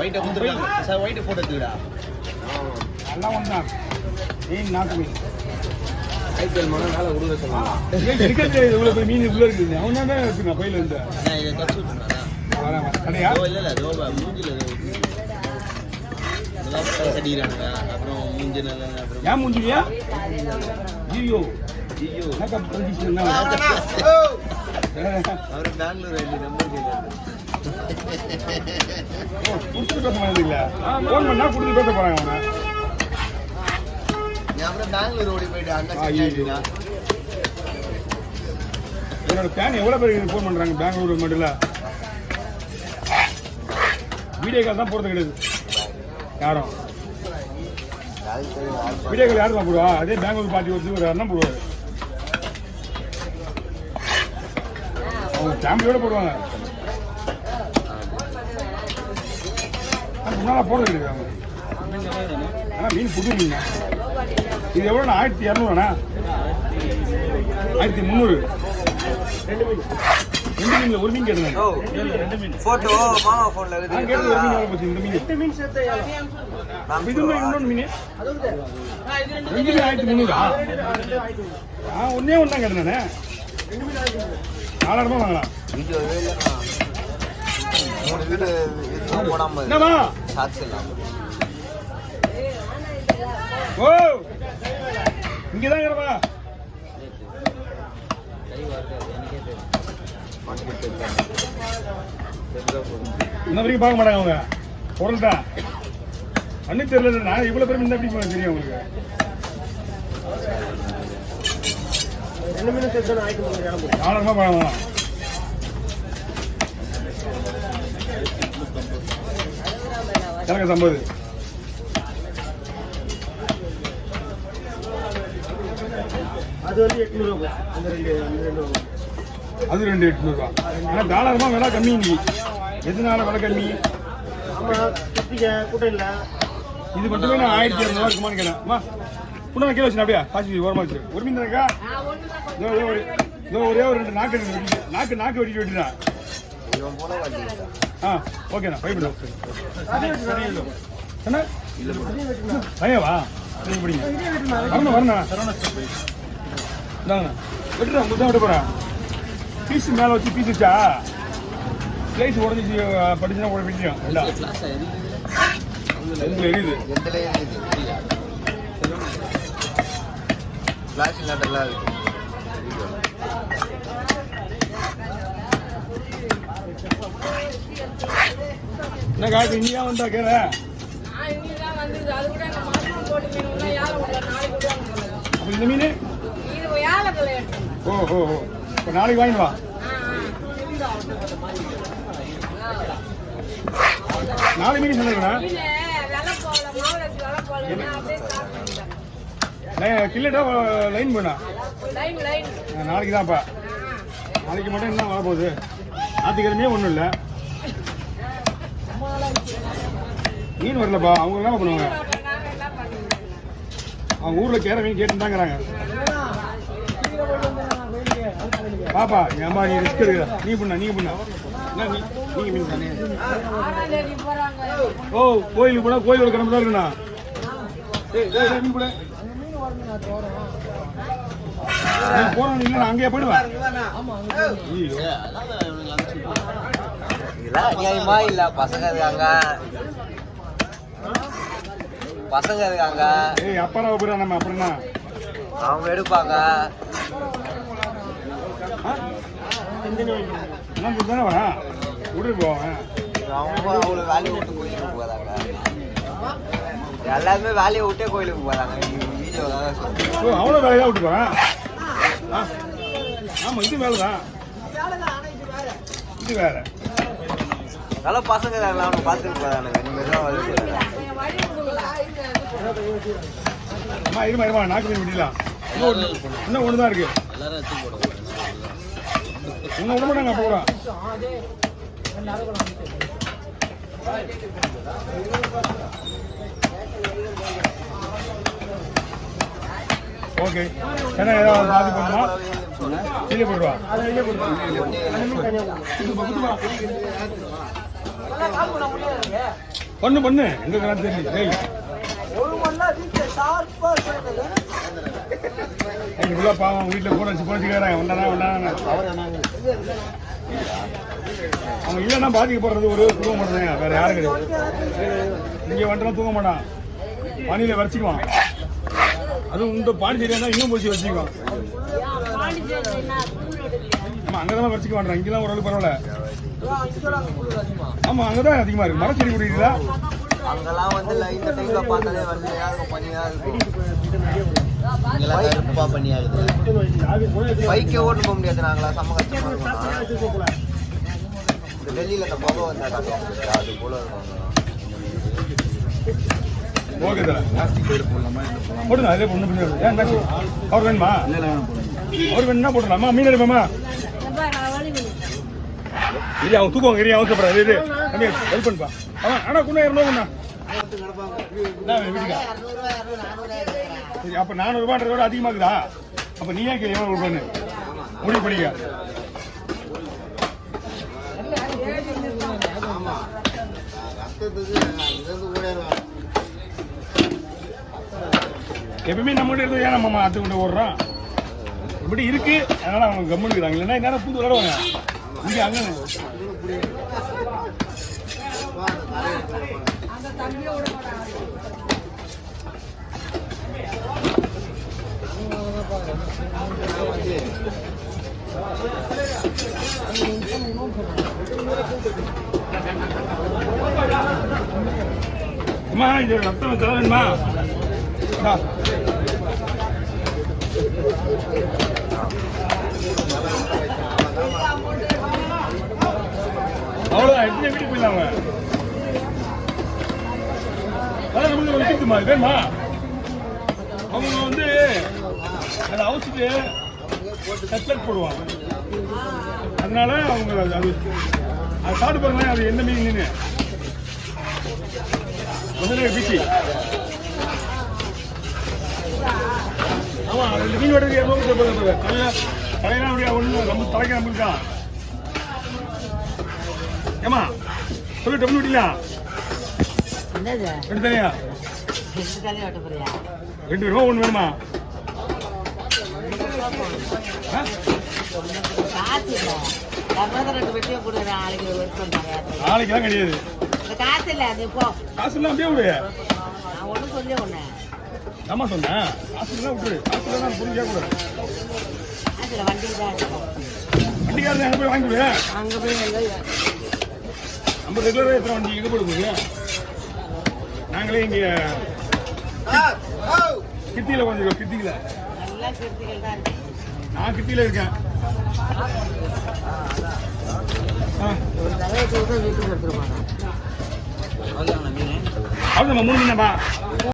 ஒயிட்டை கொடுத்துருக்காங்க சார். ஒயிட்டை போட்டு எடுத்துக்கிடா. எல்லாம் ஒன்றுதான். மீன் நாட்டு மீன் ஐபிஎல் மனம் வேலை கொடுக்க சொல்லுவாங்க. இவ்வளோ போய் மீன் இவ்வளோ இருக்குது. அவன் தான் இருக்குண்ணா பையில இருந்து இதை கட்சி விட்டுருந்தா கடையா இல்லை தோபா மூஞ்சில் சடிக்கிறானுங்க. அப்புறம் மூஞ்சி நல்லா அப்புறம் ஏன் மூஞ்சிலியா ஐயோ ஐயோ அவர் பெங்களூர் ஐடி நம்பர் கேட்காரு. கொடுத்துட்டு பேச மாதிரி இல்லை. ஃபோன் பண்ணா கொடுத்து பேச போறாங்க அவனை. அப்புறம் பெங்களூர் ஓடி போயிட்டு அங்கே ஆயிடுச்சுன்னா என்னோட ஃபேன் எவ்வளோ பேருக்கு ஃபோன் பண்ணுறாங்க பெங்களூர் மட்டும் இல்லை. வீடியோ கால் தான் போகிறது கிடையாது யாரும். வீடியோ கால் யாரும் தான் போடுவா. அதே பெங்களூர் பார்ட்டி வச்சு ஒரு அண்ணன் போடுவார். அவங்க ஃபேமிலியோட போடுவாங்க. முன்னால் போடுறது கிடையாது அவங்க. ஆனால் மீன் புது மீன். இது எவ்வளோண்ணா? 1200ண்ணா? 1300. ரெண்டு மீன்ல ஒரு மீன் கேட்டுங்க. போட்டோ மாமா போன்ல இருக்கு. நான் கேட்டது ஒரு மீன் எவ்வளோ போச்சு? இந்த மீன் 8 மீன் சேர்த்து இது இன்னொன்று மீன் ரெண்டு மீன் 1300. ஒன்னே ஒன்று தான் கேட்டேன் நான். 4000 வாங்கலாம். என்னம்மா ஓ இங்கதான் இருக்கிறப்பா. இன்ன வரைக்கும் பார்க்க மாட்டாங்க அவங்க. பொருள் தான் அண்ணி தெரியல. நான் இவ்வளவு பேரும் இந்த எப்படி தெரியும் உங்களுக்கு? 2 மீன் சேர்த்து 4000 பழம். எனக்கு 50. அது வந்து 800. அது 800. ஆனால் தாராளமாக விலை கம்மி. இன்னைக்கு எதனால விலை கம்மி? கூட்டம் இல்லை. இது மட்டுமே நான் 1200 இருக்குமான்னு கேட்டேன். அம்மா கூட நான் கீழே வச்சு அப்படியே காய்ச்சி ஓரமாக வச்சு ஒரு மீன் தானக்கா. ஒரே ஒரு 2 நாக்கு வெட்டிட்டு வெட்டினா. ஓகேண்ணா பைப்பிடா என்ன பையவா பிடிங்க. வரணும் இந்தாங்கண்ணா வெட்டுறேன். உங்களுக்கு தான் வெட்ட போகிறேன். பீஸ் மேலே வச்சு பீஸ் வச்சா ஸ்லைஸ் உடஞ்சி படிச்சுன்னா கூட வெட்டிடும். எதில் எரியுது என்ன காய்ச்சி இங்கேயா வந்தா கேட்க. அப்போ இந்த மீன் ஓ இப்போ நாளைக்கு வாங்கிட்டு வா. நாளைக்கு மீன் சொன்னா கில்லட்டா லைன் பண்ணா நாளைக்கு தான்ப்பா. நாளைக்கு மட்டும் என்ன வரப்போகுது? ஞாயிற்றுக்கிழமையே ஒன்றும் இல்லை. மீன் வரலப்பா. அவங்க என்ன பண்ணுவாங்க? அவங்க ஊரில் கேர மீன் கேட்டுதாங்கிறாங்க. பாப்பா என் அம்மா நீ ரிஸ்க் எடுக்கிற. நீ பண்ண என்ன நீங்க மீன் தானே. ஓ கோயிலுக்கு போனா கோயிலோட கிளம்பு தான் இருக்குண்ணா. மீன் கூட போறோம் இல்லை. நான் அங்கேயே போயிடுவேன். நியாயமா இல்ல. பசங்க இருக்காங்க. ஏய் அப்பாராவ போறா நம்ம. அப்புறம் அவங்க எடுப்பாங்க. தானே வரா விட்டு போவாங்க. அவங்க வேலையை விட்டு கோயிலுக்கு போறாங்க. எல்லாருமே வேலையை விட்டே கோயிலுக்கு போறாங்க. அவனும் வேலையா விட்டு போறான். ஆமா இது வேலை தான். இது வேற நல்லா பசங்க அவனை பார்த்துட்டு போறானுங்க. இனிமேதான் அம்மா இருமா நாக்கு மீன் விடலாம். இன்னும் ஒன்று தான் இருக்கு. இன்னும் விட மாட்டாங்க. அப்போ கூட ஓகே ஏன்னா ஏதாவது பாதி பண்ணுமா கீழே போடுவா. பண்ணு எங்க கணக்கு தெரியல. டேய் உள்ள பாவம் வீட்டுல கூட வச்சு போச்சுக்கிறாங்க. ஒன்னா அவங்க இல்லைன்னா பாதிக்கப்படுறது ஒரு தூங்க மாட்டாங்க, வேற யாரும் கிடையாது. இங்க வந்துட்டா தூங்க மாட்டான், பனியில வரைச்சிக்குவான். அதுவும் இந்த பாண்டிச்சேரியா தான் இன்னும் போச்சு வச்சுக்குவான். ஆமா அங்கதான் வரைச்சிக்க மாட்டான், இங்கெல்லாம் ஓரளவுக்கு பரவாயில்ல. ஆமா அங்கதான் அதிகமா இருக்கு. மரச்செடி குடிக்கிறீங்களா? அங்கெல்லாம் வந்து இந்த டைம்ல பார்த்தாலே வெள்ளையா இருக்கும், பனியா இருக்கும். பைக்கே ஓட்டு போக முடியாது. நாங்களா செம்ம கஷ்டமா இருக்கோம். இந்த டெல்லியில இந்த புகை வந்தா காட்டுவாங்க, அது போல இருக்கும். ஓகே சார் போடுங்க, அதே பொண்ணு பண்ணி ஏன் அவர் வேணுமா? அவர் வேணும்னா போட்டுடலாமா? மீன் எடுப்போமா? இல்லை அவன் தூக்குவாங்க, இரு அவன் சாப்பிட்றாரு. இது ஹெல்ப் பண்ணுப்பா. அவன் ஆனால் கூட இருந்தா வீட்டுக்கா? சரி அப்போ 400 ரூபான்றத விட அதிகமாகுதா? அப்போ நீ ஏன் எவ்வளோ கொடுப்பேன்னு முடிவு பண்ணிக்க. எப்பவுமே நம்ம கிட்ட இருந்து ஏன் நம்ம அத்து கொண்டு ஓடுறோம்? இப்படி இருக்கு, அதனால அவங்க கம்மன் இருக்கிறாங்க. இல்லைன்னா என்ன புது விளையாடுவாங்க இங்கே அங்கே. அம்மா இது ரத்தம் தரணுமா? அவ்வளோதான், எப்படி வீட்டுக்கு போயிடலாங்க. அதான் நம்மளுக்கு வச்சுக்குமா வேணுமா? அவங்க வந்து அதை அவுச்சிட்டு கட்லெட் போடுவாங்க. அதனால அவங்க அது சாப்பிட்டு பாருங்களேன், அது என்ன மீன் முதல்ல பீச்சு. ஆமா ரெண்டு மீன் வெட்டுறது தலையெல்லாம் அப்படியே ஒன்று நம்ம தலைக்க நம்மளுக்கு தான். ஏமா சொல்லு டபுள் விட்டீங்களா? ரெண்டு தலையா? 2 ரூபா ஒன்று வேணுமா? நாளைக்கெல்லாம் கிடையாது. காசு எல்லாம் அப்படியே விடு. ஆமா சொன்னேன், காசு எல்லாம் விட்டுரு. காசு எல்லாம் பொருள் கேட்கக்கூடாது. வண்டிக்காரன் எங்க போய் வாங்கி விடு. நம்ம ரெகுலரா எத்தனை வண்டி எங்க போடுங்க? நாங்களே இங்க கித்தியில கொஞ்சம் கித்தியில நான் கித்தியில இருக்கேன். அவ்வளோ நம்ம 3 மீனப்பா.